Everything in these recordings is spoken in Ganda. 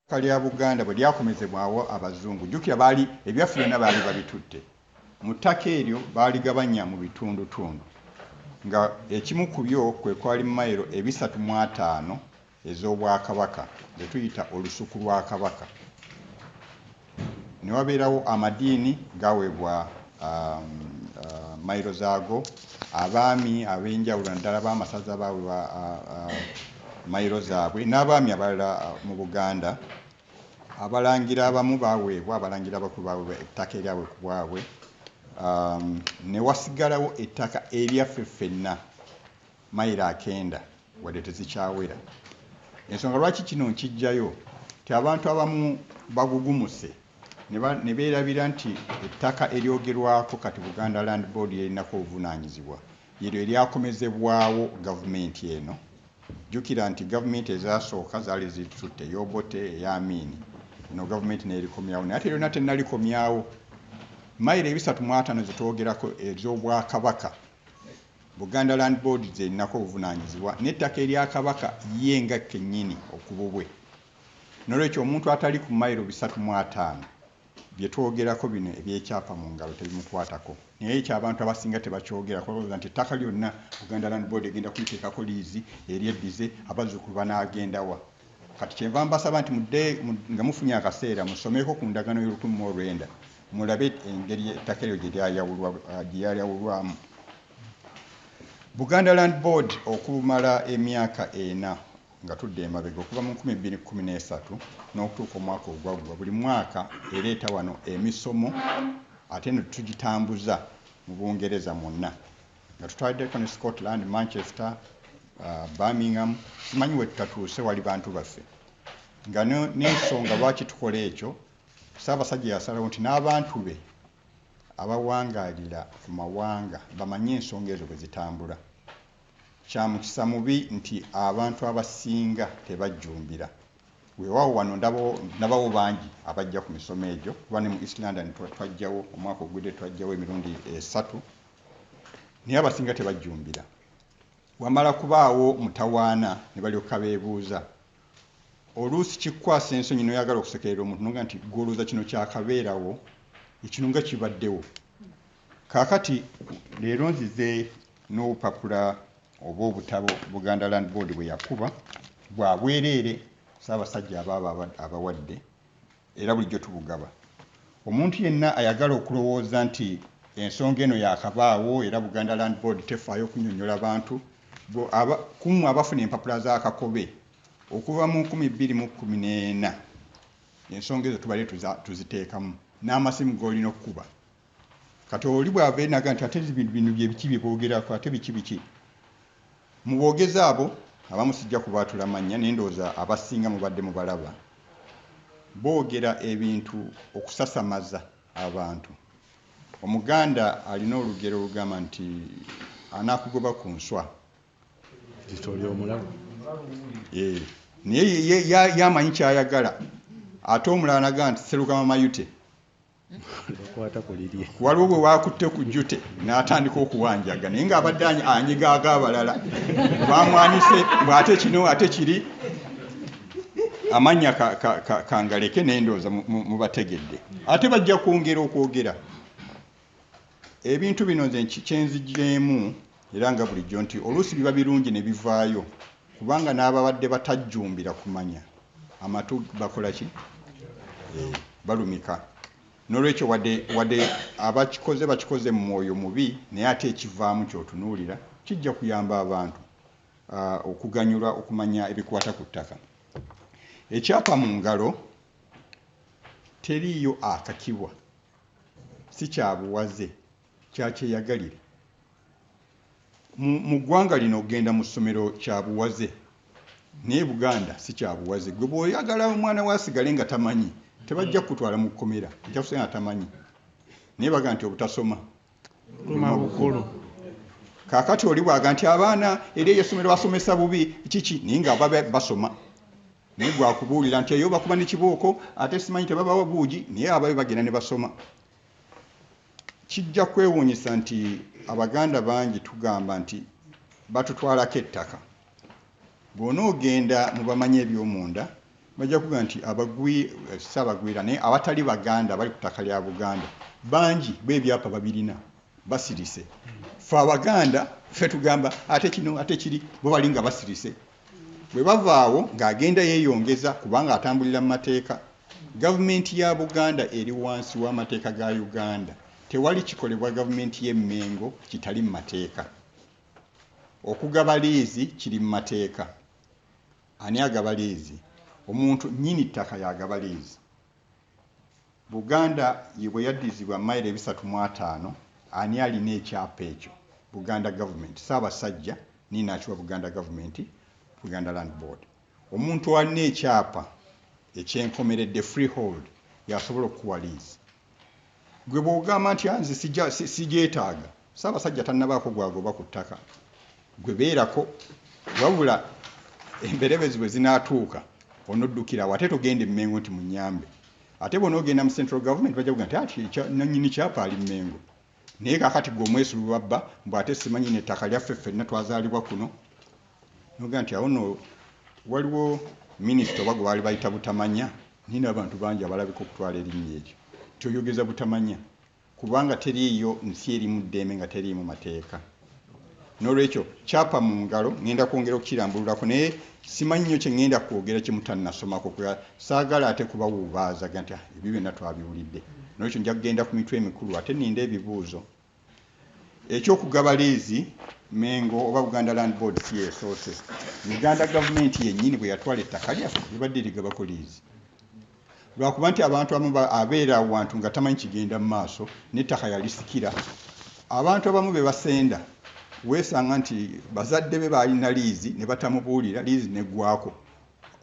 kali ya Buganda bwe lyakomezebwawo abazungu jjukira baali ebyaffe byonna baali babitutte mu ttaka eryo baaligabanya mu bitundutundu nga ekimu ku byo kwe kwali mayiro 305 ez'obwakabaka ze tuyita olusuku lwa kabaka. Ne wabeerawo amadiini gaweebwa mayiro zaago, abaami ab'enjawulo naddala b'amasaza baweebwa mayiro zaabwe, n'abaami abalala mu Buganda. Abalangira abamu baweebwa, abalangira abakulu baweebwa ettaka eryabwe ku bwabwe. Ne wasigalawo ettaka eryaffe ffenna mayiro 9 wadde tezikyawera. Ensonga lwaki kino nkijjayo ti abantu abamu bagugumuse ne beerabira nti ettaka eryogerwako kati Buganda Land Board yerinako obuvunaanyizibwa yeryo eryakomezebwawo gavumenti eno. Jjukira nti gavumenti ezasooka zaali zitutte Yobote, ey'Amiini, no gavumenti n'erikomyawo, naye ate yonna tennalikomyawo. Mayiro 305 zetwogerako ez'obwakabaka Buganda Land Board zerinako obuvunaanyizibwa n'ettaka erya Kabaka ye nga kennyini okububwe. N'olwekyo omuntu atali ku mayiro 305 bye twogerako bino ebyekyapa mu ngalo tebimukwatako. Naye ekyo abantu abasinga tebakyogera kulowooza nti ettaka lyonna Buganda Land Board egenda kuliteekako liizi eryeddize abazzukulu banaagendawa. Kati kyenva mbasaba nti mudde nga mufunye akaseera musomeko ku ndagaano y'1900 mulabe engeri ettaka eryo gye lyayawulwamu. Buganda Land Board okumala emyaka 4 nga tudde emabega okuva mu 2013 n'okutuuka omwaka ogwaggwa, buli mwaka ereeta wano emisomo ate ne tugitambuza mu Bungereza mwonna nga tutwaliddeko ne Scotland, Manchester, Birmingham, simanyi we tutatuuse wali bantu baffe. Nga n'ensonga lwaki tukola ekyo, Ssaabasajja yasalawo nti n'abantu be abawangaalira ku mawanga bamanye ensonga ezo bwe zitambula. Kya mukisa mubi nti abantu abasinga tebajjumbira. Weewaawo wano ndabawo bangi abajja ku misomo egyo, kuba ne mu East London twajjawo omwaka ogudde twajjawo emirundi 3, naye abasinga tebajjumbira. Wamala kubaawo mutawaana ne balyoka beebuuza. Oluusi kikwasa ensonyi n'oyagala okusekerera omuntu noga nti gwolooza kino kyakabeerawo, ekino nga kibaddewo. Kaakati leero nzize n'obupapula oba obutabo Buganda Land Board bwe yakuba bwa bwereere Ssaabasajja abawadde era bulijjo tubugaba. Omuntu yenna ayagala okulowooza nti ensonga eno yakabaawo era Buganda Land Board tefaayo kunnyonnyola bantu kumu abafuna empapula z'akakobe okuva mu 2014 ensonga ezo tubale tuziteekamu n'amasimu g'olina okukuba. Kati oli bw'ava naga nti ate bino bye biki bye boogerako, ate biki mu boogezi abo abamu sijja kubaatula mannya naye ndowooza abasinga mubadde mubalaba boogera ebintu okusasamaza abantu. Omuganda alina olugero olugamba nti anaakugoba ku nswa kitoli omulalu. Naye yamanyi kyayagala ate omulala naga nti Serukama mayute waliwo bwe waakutte ku jjute n'atandika okuwanjaga naye ng'abadde anyigaaga abalala bamwanise bw'ate kino ate kiri amannya kangaleke n'endooza mubategedde. Ate bajja kwongera okwogera ebintu bino nze kyenzigyemu era nga bulijjo nti oluusi biba birungi ne bivaayo kubanga n'ababadde batajjumbira kumanya amatu bakola ki balumika. N'olwekyo wadde bakikoze mu mwoyo mubi naye ate ekivaamu ky'otunuulira kijja kuyamba abantu okuganyulwa okumanya ebikwata ku ttaka. Ekyapa mu ngalo teriiyo akakibwa, si kya buwaze, kya kyeyagalire. Mu ggwanga lino ogenda mu ssomero kya buwaze naye Buganda si kya buwaze. Gwe bw'oyagala omwana waasigale nga tamanyi tebajja kutwala mu kkomera ekyakusenga tamanyi naye baga nti obutasoma luma bukulu. Kaakati oli bwaga nti abaana eri ey'essomero basomesa bubi kiki naye nga basoma naye gwakubuulira nti eyo bakuba ne kibooko ate simanyi tebabawa buugi naye ababe bagenda ne basoma. Kijja kwewuunyisa nti Abaganda bangi tugamba nti batutwalako ettaka. Bw'onoogenda mu bamanyi eby'omunda bajja kuga nti Ssaabagwira naye abatali Baganda bali ku ttaka lya Buganda bangi b'ebyapa babirina basirise. Ffe Abaganda ffe tugamba ate kino ate kiri bo bali nga basirise. Bwe bavaawo ng'agenda yeeyongeza kubanga atambulira mu mateeka. Gavumenti ya Buganda eri wansi w'amateeka ga Uganda. Tewali kikolebwa gavumenti y'e Mengo kitali mu mateeka. Okugaba liizi kiri mu mateeka. Ani agaba liizi? Omuntu nnyini ttaka y'agaba liizi. Buganda bwe yaddizibwa mayiro 305 ani alina ekyapa ekyo? Buganda government. Ssaabasajja nina akiwa Buganda government, Buganda Land Board. Omuntu alina ekyapa ekyenkomeredde freehold yasobola okukuwa liizi. Gwe bw'ogamba nti nze sigyetaaga, Ssaabasajja tannabaako gwagoba ku ttaka. Gwe beerako wabula emberebezi bwe zinaatuuka onoddukira ate togende Mengo nti munyambe. Ate bw'onoogenda mu central government bajja kuga nti nannyini kyapa ali Mengo. Naye kaakati gwe omwesu lubabba mbw'ate simanyi n'ettaka lyaffe ffenna twazaalibwa kuno. Noga nti awo no waliwo minisita oba gwe baali bayita Butamanya. Nina abantu bangi abalabika okutwala erinnya ekyo. Toyogeza Butamanya kubanga teriiyo nsi erimu ddembe nga teriimu mateeka. N'olwekyo kyapa mu ngalo ngenda kwongera okukirambululako naye simanyi nnyo kye ngenda kwogera kye mutannasomako kuba saagala ate kubawuubaaza nti ebyo byonna twabiwulidde. N'olwekyo nja kugenda ku mitwe emikulu ate ninda ebibuuzo. Ekyokugaba liizi Mengo oba Buganda Land Board si yeesoose. Uganda gavumenti yennyini bwe yatwala ettaka lyaffe libadde ligabako liizi. Lwakuba nti abantu abamu abeera awantu nga tamanyi kigenda mu maaso n'ettaka yalisikira. Abantu abamu be basenda weesanga nti bazadde be baalina liizi ne batamubuulira liizi neggwako.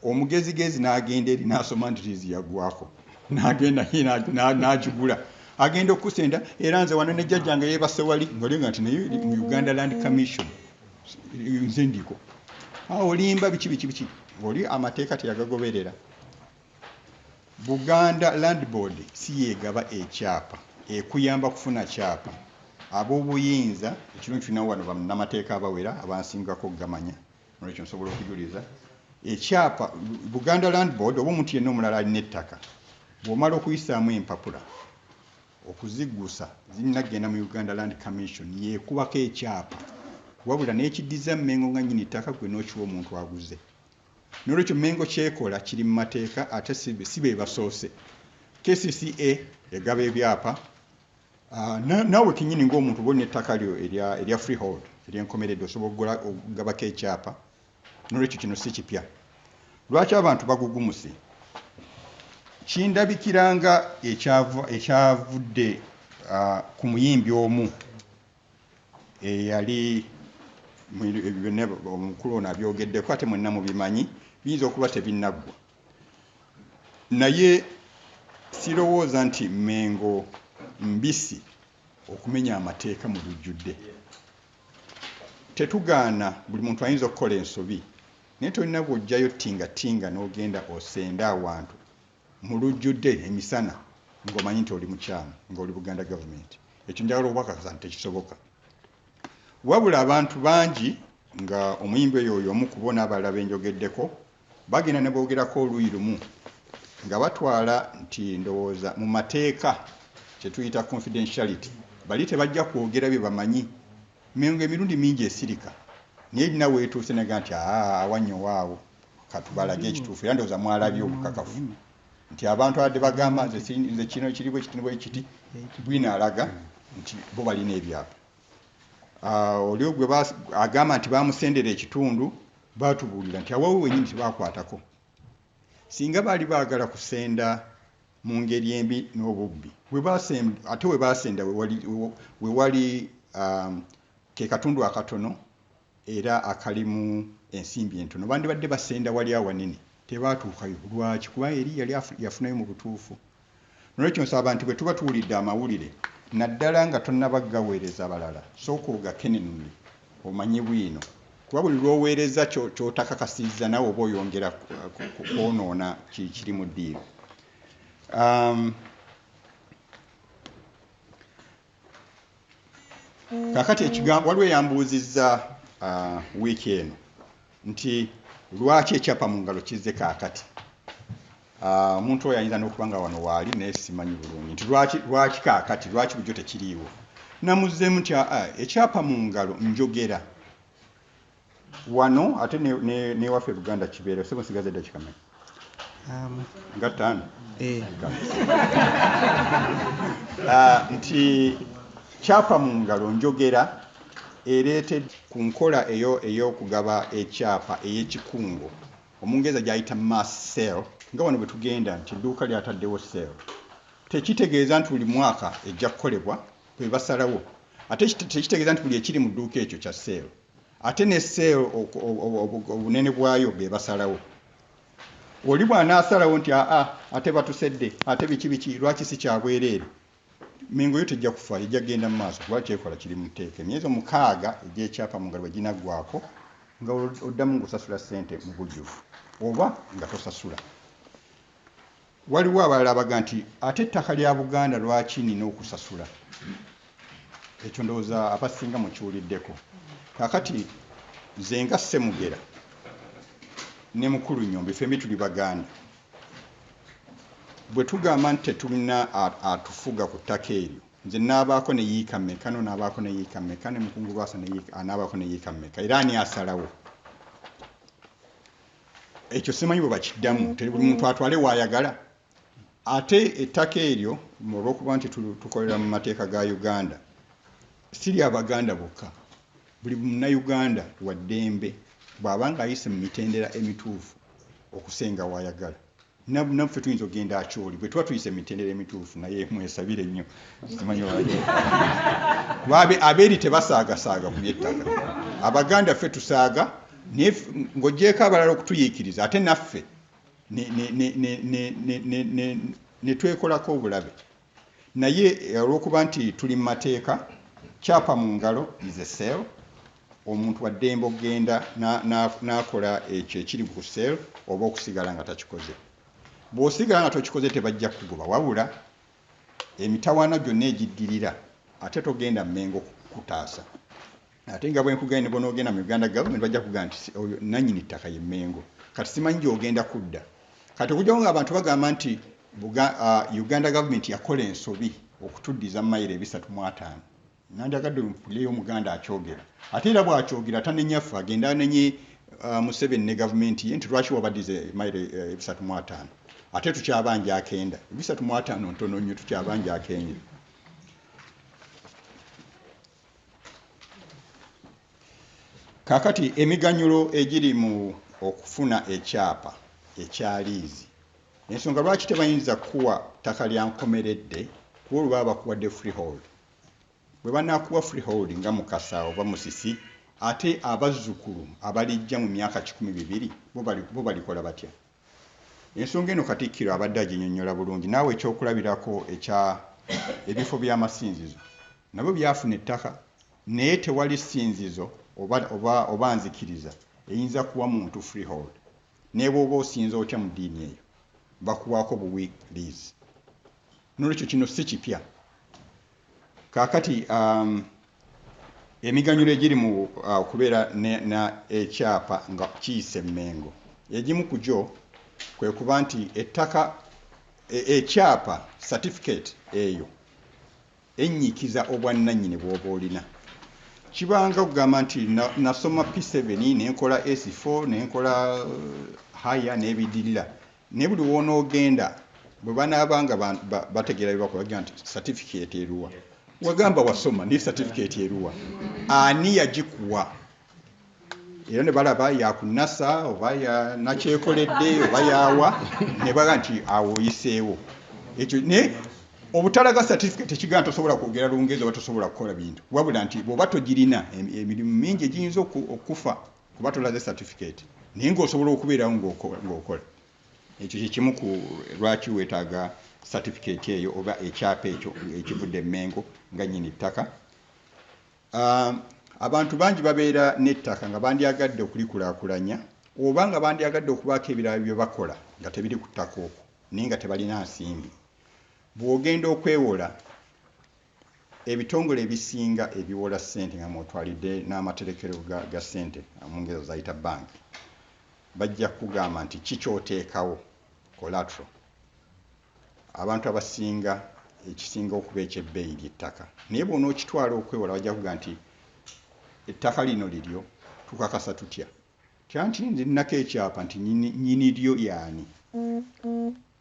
Omugezigezi n'agenda eri n'asoma nti liizi yaggwako. N'agenda n'agigula. Agenda okusenda era nze wano ne jjajjange yeebase wali ng'olenga nti naye mu Uganda Land Commission nze ndiko. Olimba biki ng'oli amateeka teyagagoberera. Buganda Land Board si yeegaba ekyapa ekuyamba kufuna kyapa. Ab'obuyinza ekino kirina wano bannamateeka abawera abansingako gamanya. Nolwekyo nsobola okujuliza ekyapa Buganda Land Board oba omuntu yenna omulala alina ettaka bw'omala okuyisaamu empapula okuziggusa zinnagenda mu Uganda Land Commission yeekubako ekyapa wabula n'ekiddiza Mengo nga nnyini ttaka gwe n'okiwa omuntu aguze. N'olwekyo Mengo kyekola kiri mu mateeka ate si be basoose. KCCA egaba ebyapa. Naawe kennyini ng'omuntu bw'olina ettaka lyo erya freehold eryenkomeredde osobola okugabako ekyapa. N'olwekyo kino si kipya. Lwaki abantu bagugumuse? Kindabikiranga ekyavudde ku muyimbi omu eyali omukulu ono abyogeddeko ate mwenna mubimanyi biyinza okuba tebinnaggwa. Naye sirowooza nti Mengo mbisi okumenya amateeka mu lujjudde. Tetugaana buli muntu ayinza okukola ensobi naye tolina bw'ojjayo tingatinga n'ogenda osenda awantu mu lujjudde emisana ng'omanyi nti oli mukyamu ng'oli Buganda gavumenti. Ekyo njagala okubakakasa nti tekisoboka. Wabula abantu bangi nga omuyimbi oyo omu ku bo n'abalala benjogeddeko bagenda ne boogerako oluuyi lumu nga batwala nti ndowooza mu mateeka kye tuyita confidentiality bali tebajja kwogera bye bamanyi. Mengo emirundi mingi esirika naye erina weetuuse naga nti awannyo waawo katubalage ekituufu era ndowooza mwalabye obukakafu nti abantu abadde bagamba nze kino kiri bwe kiti bwe kiti bwinaalaga nti bo balina ebyapa. Oli ogwe agamba nti bamusendera ekitundu baatubuulira nti awawe wenyini tebaakwatako. Singa baali baagala kusenda mu ngeri embi n'obubbi ate we baasenda we wali ke katundu akatono era akalimu ensimbi entono bandibadde basenda wali awanene tebaatuukayo. Lwaki? Kuba eri yali yafunayo mu butuufu. Nolwekyo nsaba nti bwe tuba tuwulidde amawulire naddala nga tonnabagaweereza abalala sooka ogakenenule omanyi bwino kuba buli lw'oweereza ky'otakakasizza nawe oba oyongera kwonoona kiri mu ddiiro. Kaakati ekigambo waliwo eyambuuzizza wiiki eno nti lwaki ekyapa mu ngalo kizze kaakati. omuntu oyo ayinza n'okuba nga wano waali naye simanyi bulungi nti lwaki kaakati lwaki bujo tekiriiwo. Namuzzeemu nti ekyapa mu ngalo njogera wano ate newaffe Buganda kibeera sebo nsigaze eddakiika mmeka nga 5 nti kyapa mu ngalo njogera ereetedde ku nkola ey'okugaba ekyapa ey'ekikungo omungereza gy'ayita mass sale nga wano bwe tugenda nti edduuka lyataddewo sale tekitegeeza nti buli mwaka ejja kukolebwa bwe basalawo ate tekitegeeza nti buli ekiri mu dduuka ekyo kya sale ate ne sale obunene bwayo bwe basalawo. Oli bw'anaasalawo nti ate batusedde ate biki lwaki si kyabwereere mengo yo tejja kufa ejja genda mu maaso kuba kyekola kiri mu tteeka. Emyezi 6 egy'ekyapa mu ngalo bwe ginaggwako nga oddamu ng'osasula ssente mu bujjuvu oba nga tosasula. Waliwo abalala abaga nti ate ettaka lya Buganda lwaki nina okusasula. Ekyo ndowooza abasinga mukiwuliddeko. Kakati nze nga Ssemugera ne mukulu Nnyombe ffembi tuli Baganda. Bwe tugamba nti tetulina atufuga ku ttaka eryo nze naabaako ne yiika mmeka no naabaako ne yiika mmeka ne mukungu Lwasa anaabaako ne yiika mmeka era ani asalawo. Ekyo simanyi bwe bakiddamu teri buli muntu atwale waayagala. Ate ettaka eryo olw'okuba nti tukolera mu mateeka ga Uganda siri Abaganda bokka buli munnayuganda wa ddembe bw'aba ng'ayise mu mitendera emituufu okusenga waayagala. Naffe tuyinza ogenda akyoli bwe tuba tuyise mu mitendera emituufu naye mwesabire nnyo simanyi abeeri tebasaagasaaga ku by'ettaka. Abaganda ffe tusaaga ng'oggyeko abalala okutuyiikiriza ate naffe ne twekolako obulabe. Naye olw'okuba nti tuli mu mateeka kyapa mu ngalo is a sale. Omuntu wa ddembe ogenda n'akola ekyo ekiri ku sale oba okusigala nga takikoze. Bw'osigala nga tokikoze tebajja kugoba wabula emitawaana gyonna egiddirira ate togenda Mmengo kutaasa. Ate nga bwe nkugenda ne bonoogenda mu Uganda government bajja kugamba nti nannyini ttaka ye Mmengo. Kati simanyi gy'ogenda kudda. Kati okujjawo ng'abantu bagamba nti Uganda government yakola ensobi okutuddiza mayiro 305. Nandyagadde mpulyeyo Omuganda akyogera. Ate era bw'akyogera tanennyaffe agenda anenye Museveni ne gavumenti ye nti lwaki wabaddize mayiro 305. Ate tukyabanja akenda 305 ntono nnyo tukyabanja akenda. Kakati emiganyulo egiri mu okufuna ekyapa ekyaliizi. Ensonga lwaki tebayinza kuwa ttaka lya nkomeredde kuba olwo baba bakuwadde freehold. Bwe banaakuwa freehold nga Mukasa oba Musisi ate abazzukulu abalijja mu myaka 12 bo balikola batya. Ensonga eno Katikkiro abadde aginnyonnyola bulungi naawe ekyokulabirako ebifo by'amasinzizo nabo byafuna ettaka naye tewali ssinzizo oba nzikiriza eyinza kuwa muntu freehold. Ne bw'oba osinza otya mu ddiini eyo bakuwaako buwi lease. N'olwekyo kino si kipya. Kaakati emiganyulo egiri mu okubeera na ekyapa nga kiyise Mmengo egimu ku gyo kwe kuba nti ettaka ekyapa certificate eyo ennyikiza obwannannyini bw'oba olina. Kibanga okugamba nti nasoma P7 nenkola S4 nenkola haya n'ebiddirira ne buli woonoogenda bwe banaabanga bategeera bye bakola bagira nti certificate eruwa. Wagamba wasoma ne certificate eruwa ani yagikuwa era ne balaba yakunasa oba nakyekoledde oba yawa ne baga nti awo oyiseewo. Ekyo ne obutalaga certificate tekigamba tosobola kwogera Lungereza oba tosobola kukola bintu wabula nti bw'oba togirina emirimu mingi egiyinza okufa kuba tolaze certificate naye ng'osobola okubeerawo ng'okola. Ekyo kyekimu ku lwaki weetaaga certificate eyo oba ekyapa ekyo ekivudde Mmengo nga nnyini ttaka. Abantu bangi babeera n'ettaka nga bandyagadde okulikulaakulanya oba nga bandyagadde okubaako ebirala bye bakola nga tebiri ku ttaka okwo naye nga tebalina nsimbi. Bw'ogenda okwewola ebitongole ebisinga ebiwola ssente nga mwotwalidde n'amaterekero ga ssente mu Ngereza zayita bank bajja kugamba nti kikyoteekawo collateral. Abantu abasinga ekisinga okuba ekyebbeeyi ly'ettaka. Naye bw'onookitwala okwewola bajja kuga nti ettaka lino liryo tukakasa tutya. Kyanti nze nnako ekyapa nti nnyini lyo y'ani.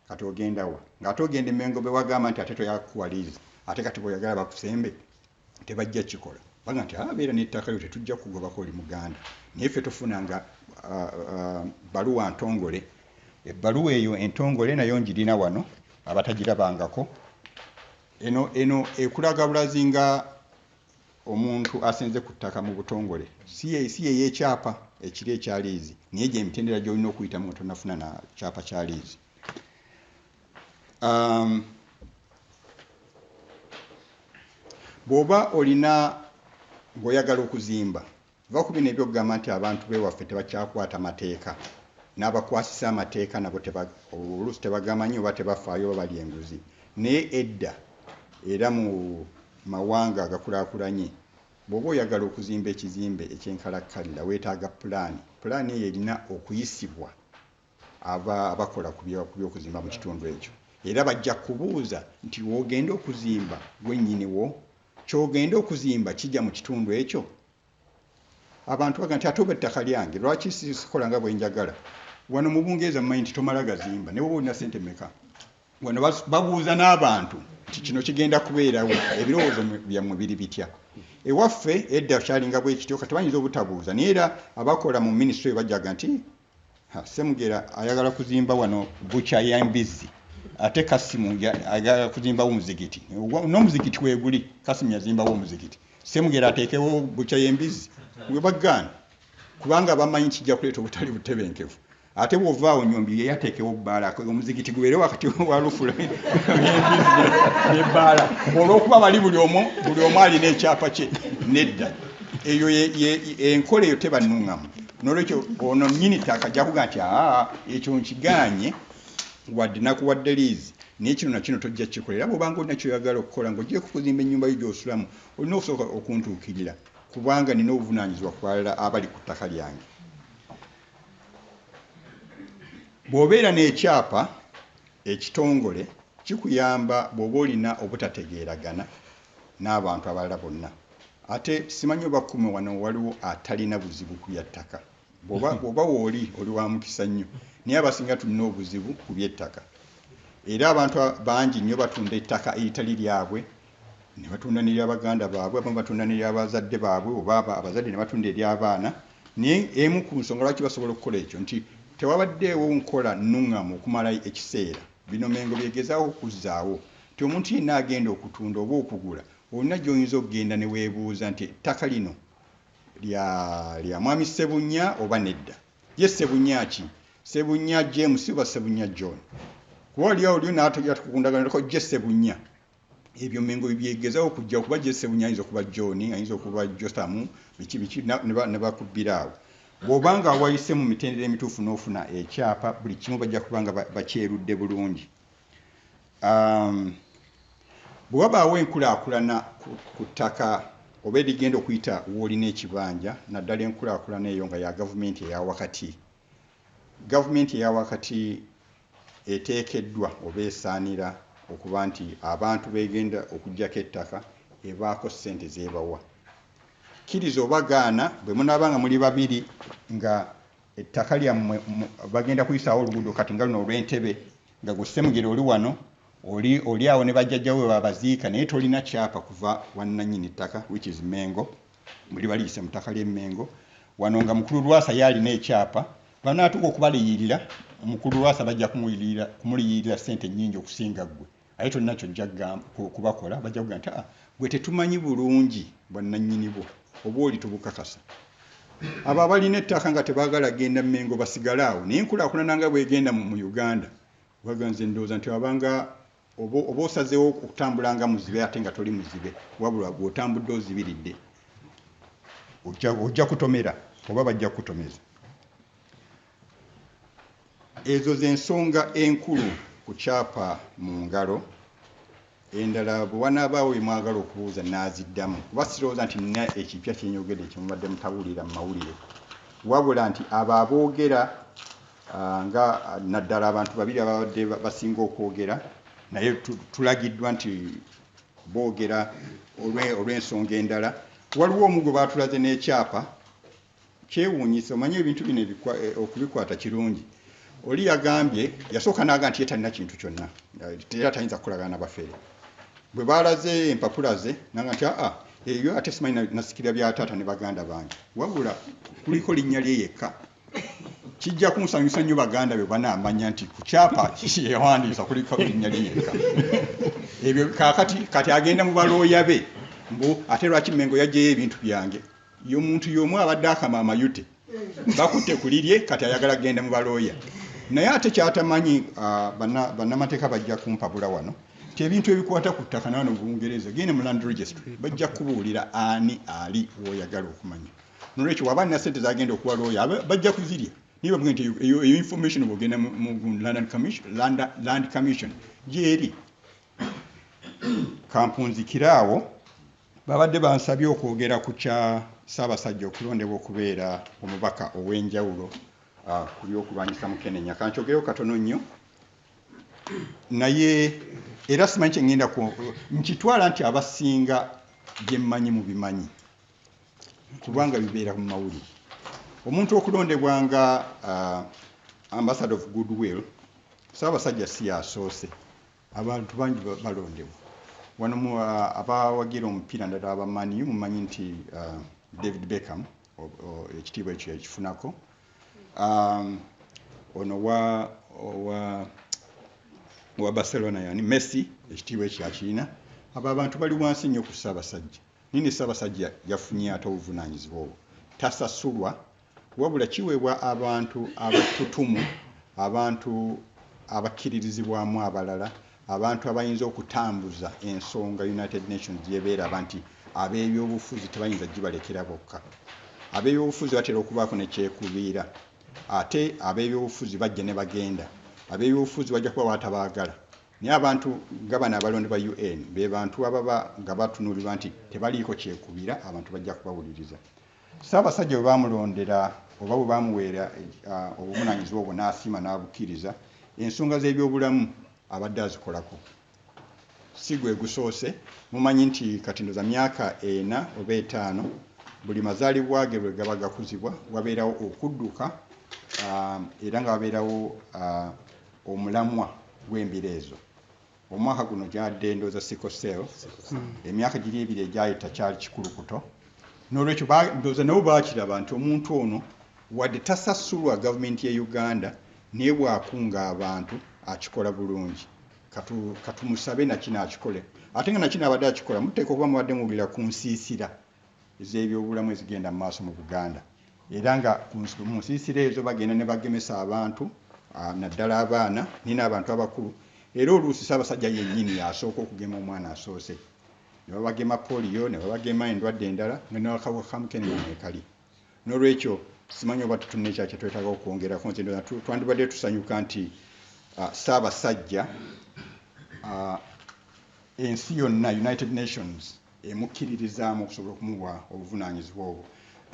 Kati ogenda wa? Ng'ate ogenda Mmengo be wagamba nti ate toyakuwa liizi. Ate kati bw'oyagala bakusembe tebajja kikola. Baga nti abeera n'ettaka lyo tetujja kugobako oli Muganda. Naye ffe tufunanga baluwa ntongole. Ebbaluwa eyo entongole nayo njirina wano abatagirabangako. Eno ekulaga bulazi nga omuntu asenze ku ttaka mu butongole. Si ye y'ekyapa ekiri ekya liizi. Naye gye emitendera gy'olina okuyitamu nga tonnafuna na kyapa kya liizi. Bw'oba olina ng'oyagala okuzimba, va ku bino ebyokugamba nti abantu b'ewaffe tebakyakwata mateeka. N'abakwasisa amateeka nabo oluusi tebagamanyi oba tebafaayo oba bali enguzi. Naye edda era mu mawanga agakulaakulanye, bw'oba oyagala okuzimba ekizimbe ekyenkalakkalira weetaaga pulaani. Pulaani eyo erina okuyisibwa abakola ku by'okuzimba mu kitundu ekyo. Era bajja kubuuza nti w'ogenda okuzimba gwennyiniwo, ky'ogenda okuzimba kijja mu kitundu ekyo. Abantu baga nti ate oba ettaka lyange lwaki sikola nga bwe njagala. Wano mu Bungereza mumanyi nti tomala gazimba ne woba olina ssente mmeka. Wano babuuza n'abantu nti kino kigenda kubeerawo, ebirowoozo byammwe biri bitya. Ewaffe edda kyalinga bwe kityo kati bayinza obutabuuza. Naye era abakola mu minisitule bajjaga nti Ssemugera ayagala kuzimba wano bukya ya Mbizzi. Ate Kasimu ayagala kuzimbawo omuzikiti. N'omuzikiti weeguli, Kasimu yazimbawo omuzikiti. Ssemugera ateekewo bukya ya Mbizzi. We bagaana kubanga bamanyi kijja kuleeta obutali butebenkevu. Ate bw'ovaawo Nnyombi ye yateekewo bbaala omuzikiti gubeere wakati wa Lufula n'ebbaala. Olw'okuba bali buli omu alina ekyapa kye nedda. Eyo enkola eyo teba nnuŋŋamu. N'olwekyo ono nnyini ttaka ajja kuga nti ekyo nkigaanye wadde nakuwadde liizi. Naye kino na kino tojja kikolera. Bw'obanga olina kyoyagala okukola ng'ogyeko kuzimba ennyumba yo gy'osulamu, olina okusooka okuntuukirira kubanga nina obuvunaanyizibwa ku balala abali ku ttaka lyange. Bw'obeera n'ekyapa ekitongole kikuyamba bw'oba olina obutategeeragana n'abantu abalala bonna. Ate simanyi oba kkume wano waliwo atalina buzibu ku bya ttaka. Bw'oba wooli oli wa mukisa nnyo. Naye abasinga tulina obuzibu ku by'ettaka. Era abantu bangi nnyo batunda ettaka eritali lyabwe, ne batunda n'ery'abaganda baabwe, abamu batunda n'ery'abazadde baabwe, oba abazadde ne batunda ery'abaana. Naye emu ku nsonga lwaki basobola okukola ekyo nti tewabaddeewo nkola nnuŋŋamu okumala ekiseera. Bino Mmengo byegezaawo okuzzaawo nti omuntu yenna agenda okutunda oba okugula, olina gy'oyinza okugenda ne weebuuza nti ettaka lino lya mwami Ssebunya oba nedda. Ye Ssebunya ki? Ssebunya James oba Ssebunya John? Kuba oliawo oli n'ategera tukukundagana je Ssebunya. Ebyo Mmengo byegezaawo okujja okuba je Ssebunya ayinza okuba John, ayinza okuba Jotamu, biki ne bakubbiraawo. Bw'obanga wayise mu mitendera emituufu n'ofuna ekyapa, buli kimu bajja kubanga bakyerudde bulungi. Bwe wabaawo enkulaakulana ku ttaka oba erigenda okuyita w'olina ekibanja, naddala enkulaakulana eyo nga ya gavumenti eya wakati. Gavumenti eya wakati eteekeddwa oba esaanira okuba nti abantu begenda okuggyako ettaka ebaako ssente z'ebawa. Kkiriza obagaana bwe munaabanga muli babiri nga ettaka lyammwe bagenda kuyisaawo oluguudo kati nga luno olw'Entebe nga gwe Ssemugera oli wano oli awo ne bajjajjawe babaziika naye tolina kyapa kuva wannannyini ttaka which is Mmengo, muli baliyise mu ttaka ly'e Mmengo. Wano nga Mukulu Lwasa yalina ekyapa, banaatuuka okubaliyirira, Mukulu Lwasa bajja kumuliyirira ssente nnyingi okusinga ggwe. Aye tolina kyojja kubakola, bajja kuga nti gwe tetumanyi bulungi bwannannyini bwo. Oba oli tubukakasa. Abo abalina ettaka nga tebaagala genda Mmengo basigalaawo. Naye enkulaakulana nga bw'egenda mu Uganda, baganze ndowooza nti abanga oba osazeewo okutambula nga muzibe ate nga toli muzibe, wabula bw'otambudde ozibiridde, ojja kutomera oba bajja kukutomeza. Ezo z'ensonga enkulu ku kyapa mu ngalo. Endala bwe wanaabaawo bye mwagala okubuuza n'aziddamu. Kuba sirowooza nti nina ekipya kye nyogedde kye mubadde mutawulira mu mawulire. Wabula nti abo aboogera nga naddala abantu babiri ababadde basinga okwogera naye tulagiddwa nti boogera olw'ensonga endala. Waliwo omu gwe baatulaze n'ekyapa kyewuunyisa. Omanyi ebintu bino okubikwata kirungi. Oli yagambye yasooka n'aga nti ye talina kintu kyonna era tayinza kukolagana n'abafeere. Bwe baalaze empapula ze nanga nti eyo ate simanyi nasikira bya taata ne baganda bange wabula kuliko linnya lye yekka. Kijja kunsanyusa nnyo baganda be banaamanya nti ku kyapa yawandiisa kuliko linnya lye yekka. Ebyo kati agenda mu balooya be mbu ate lwaki Mengo yaggyeyo ebintu byange. Yo muntu y'omu abadde akamaama yute bakutte ku lirye kati ayagala kugenda mu balooya. Naye ate kyatamanyi bannamateeka bajja kumpabula wano nti ebintu ebikwata ku ttaka n'ano mu Bungereza genda mu Land Registry bajja kubuulira ani ali w'oyagala okumanya. Nolwekyo waba alina ssente zagenda okuwa looya bajja kuzirya. Niye bavuga nti eyo information bw'ogenda mu Land Commission gyeri. Kampunzikiraawo babadde bansabye okwogera ku kya Ssaabasajja okulondebwa okubeera omubaka ow'enjawulo ku by'okulwanyisa Mukenenya. Kankyogero katono nnyo naye era simanyi kye ngenda nkitwala nti abasinga bye mmanyi mu bimanyi kubanga bibeera mu mawulire. Omuntu okulondebwa nga ambassador of goodwill Ssaabasajja si yasoose. Abantu bangi balondebwa wano abawagira omupiira ndala abamanyi mumanyi nti David Beckham ekitiibwa ekyo yakifunako. Ono wa Barcelona yani Messi ekitiibwa ekyo yakirina. Abo abantu bali wansi nnyo ku Ssaabasajja. Nini Ssaabasajja yafunye ate obuvunaanyizibwa obwo. Tasasulwa wabula kiweebwa abantu abatutumu, abantu abakkiririzibwamu abalala, abantu abayinza okutambuza ensonga United Nations gyebeera nti ab'ebyobufuzi tebayinza gibalekera bokka. Ab'ebyobufuzi batera okubaako ne kyekubiira. Ate ab'ebyobufuzi bajja ne bagenda. Ab'ebyobufuzi bajja kuba batabaagala. Naye abantu nga bano abalonde ba UN be bantu ababa nga batunuulirwa nti tebaliiko kyekubiira, abantu bajja kubawuliriza. Ssaabasajja bwe baamulondera oba bwe baamuweera obuvunaanyizibwa obwo n'asiima n'abukkiriza, ensonga z'ebyobulamu abadde azikolako. Si gwe gusoose. Mumanyi nti kati ndoza myaka 4 oba 5 buli mazaalibwa ge bwe gaba gakuzibwa wabeerawo okudduka era nga wabeerawo omulamwa gw'embiro ezo. Omwaka guno gyadde ndoza sickle cell. Emyaka giri ebiri egyayita kyali kikulukuto. N'olwekyo ndoza nabo baakiraba nti omuntu ono wadde tasasulwa gavumenti ya Uganda naye bw'akunga abantu akikola bulungi. Katumusabe nakino akikole. Ate nga nakino abadde akikola muteeka okuba mubadde muwulira ku nsiisira ez'ebyobulamu ezigenda mu maaso mu Buganda. Era nga mu nsiisira ezo bagenda ne bagemesa abantu naddala abaana n'abantu abakulu. Era oluusi Ssaabasajja yennyini yasooka okugema omwana asoose. Ne babagema polio, ne babagema endwadde endala nga n'akawuka ka Mukenenya mwekali. N'olwekyo simanyi oba tutulina ekya kye twetaaga okwongerako. Nze ndoza twandibadde tusanyuka nti Ssaabasajja ensi yonna United Nations emukkiririzaamu okusobola okumuwa obuvunaanyizibwa obwo.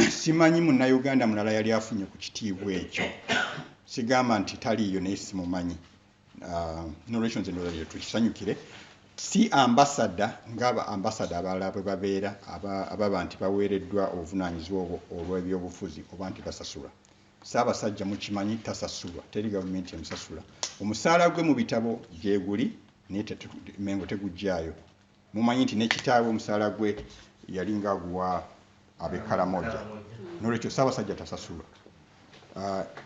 Simanyi munnayuganda mulala yali afunye ku kitiibwa ekyo. Sigamba nti taliiyo naye simumanyi. N'olwekyo nze ndoza tukisanyukire. Si ambasada ng'aba ambasada abalala bwe babeera ababa nti baweereddwa obuvunaanyizibwa obwo olw'ebyobufuzi oba nti basasulwa. Ssaabasajja mukimanyi tasasulwa. Teri gavumenti emusasula. Omusaala gwe mu bitabo gyeguli naye Mengo tegujjaayo. Mumanyi nti n'ekitaawe omusaala gwe yali nga guwa ab'Ekaramoja. N'olwekyo Ssaabasajja tasasulwa.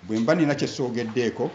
Bwe mba nina kye soogeddeeko